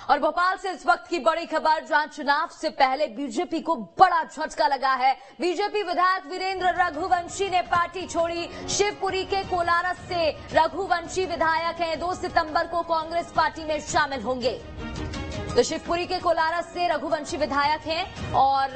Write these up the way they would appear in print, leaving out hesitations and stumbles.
और भोपाल से इस वक्त की बड़ी खबर, जहां चुनाव से पहले बीजेपी को बड़ा झटका लगा है। बीजेपी विधायक वीरेंद्र रघुवंशी ने पार्टी छोड़ी। शिवपुरी के कोलारस से रघुवंशी विधायक हैं, 2 सितंबर को कांग्रेस पार्टी में शामिल होंगे। तो शिवपुरी के कोलारस से रघुवंशी विधायक हैं और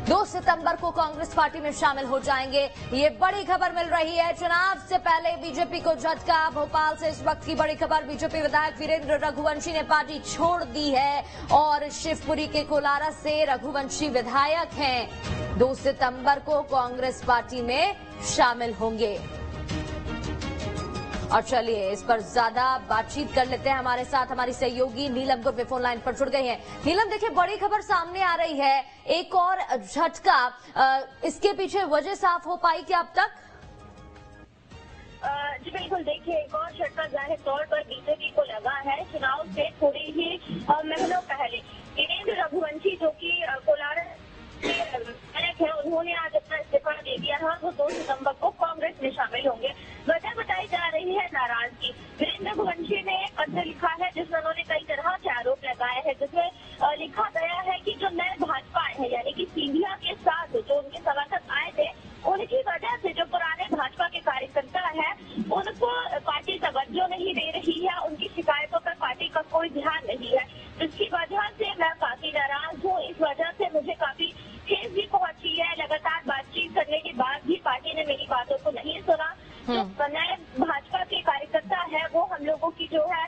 2 सितंबर को कांग्रेस पार्टी में शामिल हो जाएंगे। ये बड़ी खबर मिल रही है। चुनाव से पहले बीजेपी को झटका। भोपाल से इस वक्त की बड़ी खबर, बीजेपी विधायक वीरेंद्र रघुवंशी ने पार्टी छोड़ दी है और शिवपुरी के कोलारस से रघुवंशी विधायक हैं, 2 सितंबर को कांग्रेस पार्टी में शामिल होंगे। और चलिए इस पर ज्यादा बातचीत कर लेते हैं। हमारे साथ हमारी सहयोगी नीलम गुर्वे फोन लाइन पर जुड़ गई हैं। नीलम, देखिए बड़ी खबर सामने आ रही है, एक और झटका। इसके पीछे वजह साफ हो पाई क्या अब तक? जी बिल्कुल, देखिए एक और झटका जाहिर तौर पर बीजेपी को लगा है। चुनाव से थोड़ी ही महीनों पहले वीरेंद्र रघुवंशी, जो कि कोलारस विधायक है, उन्होंने आज अपना इस्तीफा दे दिया है। वो 2 सितंबर को कांग्रेस में शामिल होंगे। वजह बताई जा रही है नाराजगी। वीरेंद्र रघुवंशी ने एक पत्र लिखा है जिसमें उन्होंने कई तरह के आरोप लगाए हैं, जिसमें लिखा गया है कि जो नए भाजपा है, यानी कि सिंधिया के साथ जो उनके समर्थक आए थे, उनकी वजह से जो पुराने भाजपा के कार्यकर्ता है उनको पार्टी तवज्जो नहीं दे रही है, उनकी शिकायतों पर पार्टी का कोई ध्यान नहीं है। जिसकी वजह से मैं काफी नाराज हूँ। इस वजह से मुझे काफी ठेस भी पहुंची है। लगातार बातचीत करने के बाद भी पार्टी ने मेरी बातों को नहीं सुना। जो नए भाजपा के कार्यकर्ता है वो हम लोगों की जो है,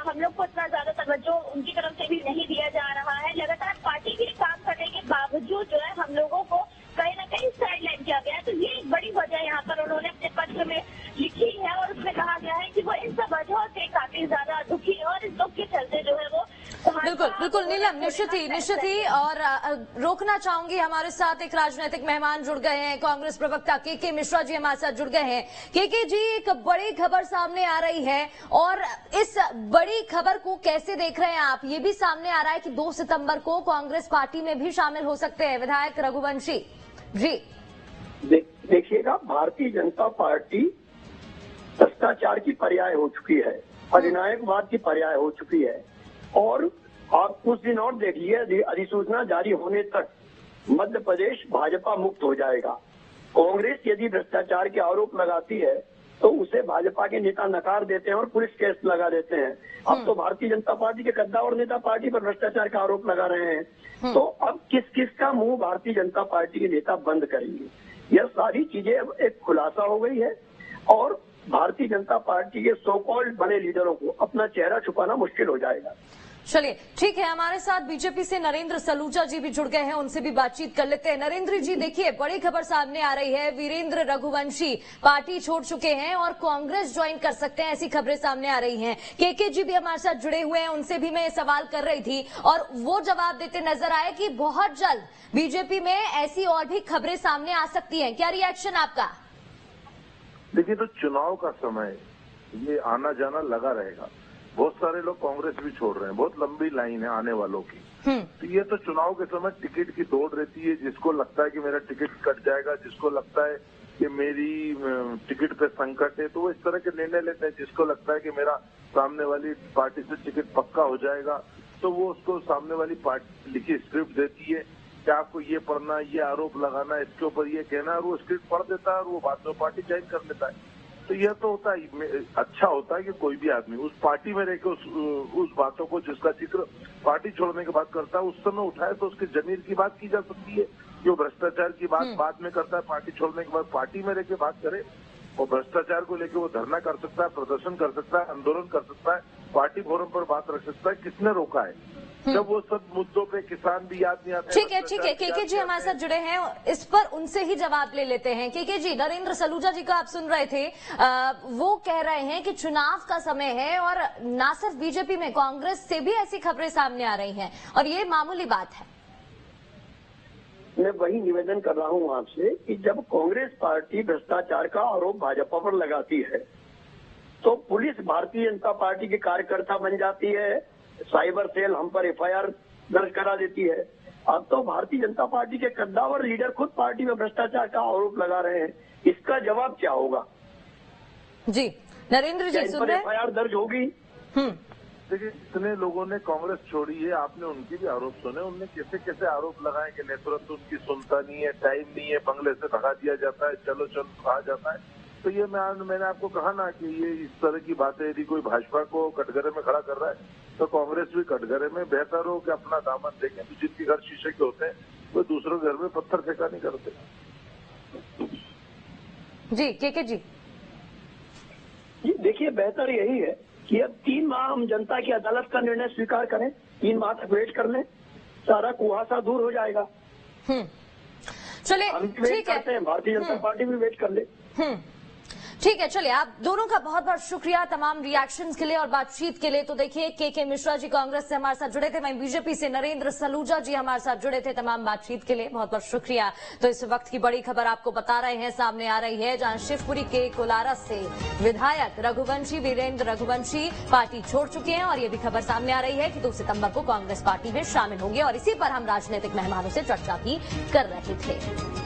हम लोग को इतना ज्यादा तवज्जो उनकी तरफ से भी नहीं दिया जा रहा है। लगातार पार्टी के काम करने के बावजूद जो है हम लोगों को कहीं न कहीं साइडलाइन किया गया है। तो ये एक बड़ी वजह यहाँ पर उन्होंने अपने पत्र में लिखी है और उसमें कहा गया है कि वो इन सब वजहों से काफी ज्यादा दुखी है और इस दुख के चलते जो है वो बिल्कुल नीलम, निश्चित ही और रोकना चाहूंगी, हमारे साथ एक राजनीतिक मेहमान जुड़ गए हैं, कांग्रेस प्रवक्ता के मिश्रा जी हमारे साथ जुड़ गए हैं। के जी, एक बड़ी खबर सामने आ रही है और इस बड़ी खबर को कैसे देख रहे हैं आप? ये भी सामने आ रहा है कि 2 सितंबर को कांग्रेस पार्टी में भी शामिल हो सकते हैं विधायक रघुवंशी जी। देखिएगा, भारतीय जनता पार्टी भ्रष्टाचार की पर्याय हो चुकी है, अधिनायकवाद की पर्याय हो चुकी है और आप कुछ दिन और देखिए, अधिसूचना जारी होने तक मध्य प्रदेश भाजपा मुक्त हो जाएगा। कांग्रेस यदि भ्रष्टाचार के आरोप लगाती है तो उसे भाजपा के नेता नकार देते हैं और पुलिस केस लगा देते हैं। अब तो भारतीय जनता पार्टी के कद्दावर नेता पार्टी पर भ्रष्टाचार का आरोप लगा रहे हैं। तो अब किस किस का मुंह भारतीय जनता पार्टी के नेता बंद करेंगे? यह सारी चीजें अब एक खुलासा हो गई है और भारतीय जनता पार्टी के सो कॉल्ड बड़े लीडरों को अपना चेहरा छुपाना मुश्किल हो जाएगा। चलिए ठीक है, हमारे साथ बीजेपी से नरेंद्र सलूजा जी भी जुड़ गए हैं, उनसे भी बातचीत कर लेते हैं। नरेंद्र जी, देखिए बड़ी खबर सामने आ रही है, वीरेंद्र रघुवंशी पार्टी छोड़ चुके हैं और कांग्रेस ज्वाइन कर सकते हैं, ऐसी खबरें सामने आ रही हैं। के जी भी हमारे साथ जुड़े हुए हैं, उनसे भी मैं ये सवाल कर रही थी और वो जवाब देते नजर आए कि बहुत जल्द बीजेपी में ऐसी और भी खबरें सामने आ सकती है। क्या रिएक्शन आपका? देखिए, तो चुनाव का समय, ये आना जाना लगा रहेगा। बहुत सारे लोग कांग्रेस भी छोड़ रहे हैं, बहुत लंबी लाइन है आने वालों की। तो ये तो चुनाव के समय टिकट की दौड़ रहती है। जिसको लगता है कि मेरा टिकट कट जाएगा, जिसको लगता है कि मेरी टिकट पे संकट है, तो वो इस तरह के निर्णय लेते हैं। जिसको लगता है कि मेरा सामने वाली पार्टी से टिकट पक्का हो जाएगा, तो वो उसको सामने वाली पार्टी लिखी स्क्रिप्ट देती है कि आपको ये पढ़ना, ये आरोप लगाना, इसके ऊपर ये कहना, और वो स्क्रिप्ट पढ़ देता है और वो बाद में पार्टी ज्वाइन कर लेता है। तो यह तो होता है, अच्छा होता है कि कोई भी आदमी उस पार्टी में रहकर उस बातों को जिसका जिक्र पार्टी छोड़ने के बाद करता है उस समय उठाए, तो उसकी जमीर की बात की जा सकती है। जो भ्रष्टाचार की बात बाद में करता है, पार्टी छोड़ने के बाद पार्टी में रहकर बात करे और भ्रष्टाचार को लेकर वो धरना कर सकता है, प्रदर्शन कर सकता है, आंदोलन कर सकता है, पार्टी फोरम पर बात रख सकता है। किसने रोका है? जब वो सब मुद्दों पे किसान भी याद नहीं आते। ठीक है, के जी हमारे साथ जुड़े हैं, इस पर उनसे ही जवाब ले लेते हैं। के जी, नरेंद्र सलूजा जी को आप सुन रहे थे, वो कह रहे हैं कि चुनाव का समय है और ना सिर्फ बीजेपी में, कांग्रेस से भी ऐसी खबरें सामने आ रही हैं और ये मामूली बात है। मैं वही निवेदन कर रहा हूं आपसे कि जब कांग्रेस पार्टी भ्रष्टाचार का आरोप भाजपा पर लगाती है तो पुलिस भारतीय जनता पार्टी के कार्यकर्ता बन जाती है, साइबर सेल हम पर एफआईआर दर्ज करा देती है। अब तो भारतीय जनता पार्टी के कद्दावर लीडर खुद पार्टी में भ्रष्टाचार का आरोप लगा रहे हैं। इसका जवाब क्या होगा? जी नरेंद्र जी सुन रहे हैं? एफआईआर दर्ज होगी? देखिए, इतने लोगों ने कांग्रेस छोड़ी है, आपने उनके भी आरोप सुने, उनने कैसे कैसे आरोप लगाए कि नेतृत्व उनकी सुनता नहीं है, टाइम नहीं है, बंगले से भगा दिया जाता है, चलो चलो कहा जाता है। तो ये मैंने आपको कहा ना कि ये इस तरह की बातें यदि कोई भाजपा को कटघरे में खड़ा कर रहा है तो कांग्रेस भी कटघरे में बेहतर हो कि अपना दामन देखें। तो जिनके घर शीशे के होते हैं वो दूसरों के घर में पत्थर फेंका नहीं करते। जी के जी देखिए, बेहतर यही है कि अब 3 माह हम जनता की अदालत का निर्णय स्वीकार करें, 3 माह तक वेट कर लें, सारा कुहासा दूर हो जाएगा। चलिए, हम भी वेट करते हैं, भारतीय जनता पार्टी भी वेट कर ले। ठीक है, चलिए, आप दोनों का बहुत बहुत शुक्रिया तमाम रिएक्शंस के लिए और बातचीत के लिए। तो देखिए, के मिश्रा जी कांग्रेस से हमारे साथ जुड़े थे, वहीं बीजेपी से नरेंद्र सलूजा जी हमारे साथ जुड़े थे। तमाम बातचीत के लिए बहुत बहुत शुक्रिया। तो इस वक्त की बड़ी खबर आपको बता रहे हैं, सामने आ रही है, जहां शिवपुरी के कोलारस से विधायक रघुवंशी वीरेंद्र रघुवंशी पार्टी छोड़ चुके हैं और ये भी खबर सामने आ रही है कि 2 सितंबर को कांग्रेस पार्टी में शामिल होंगे। और इसी पर हम राजनीतिक मेहमानों से चर्चा भी कर रहे थे।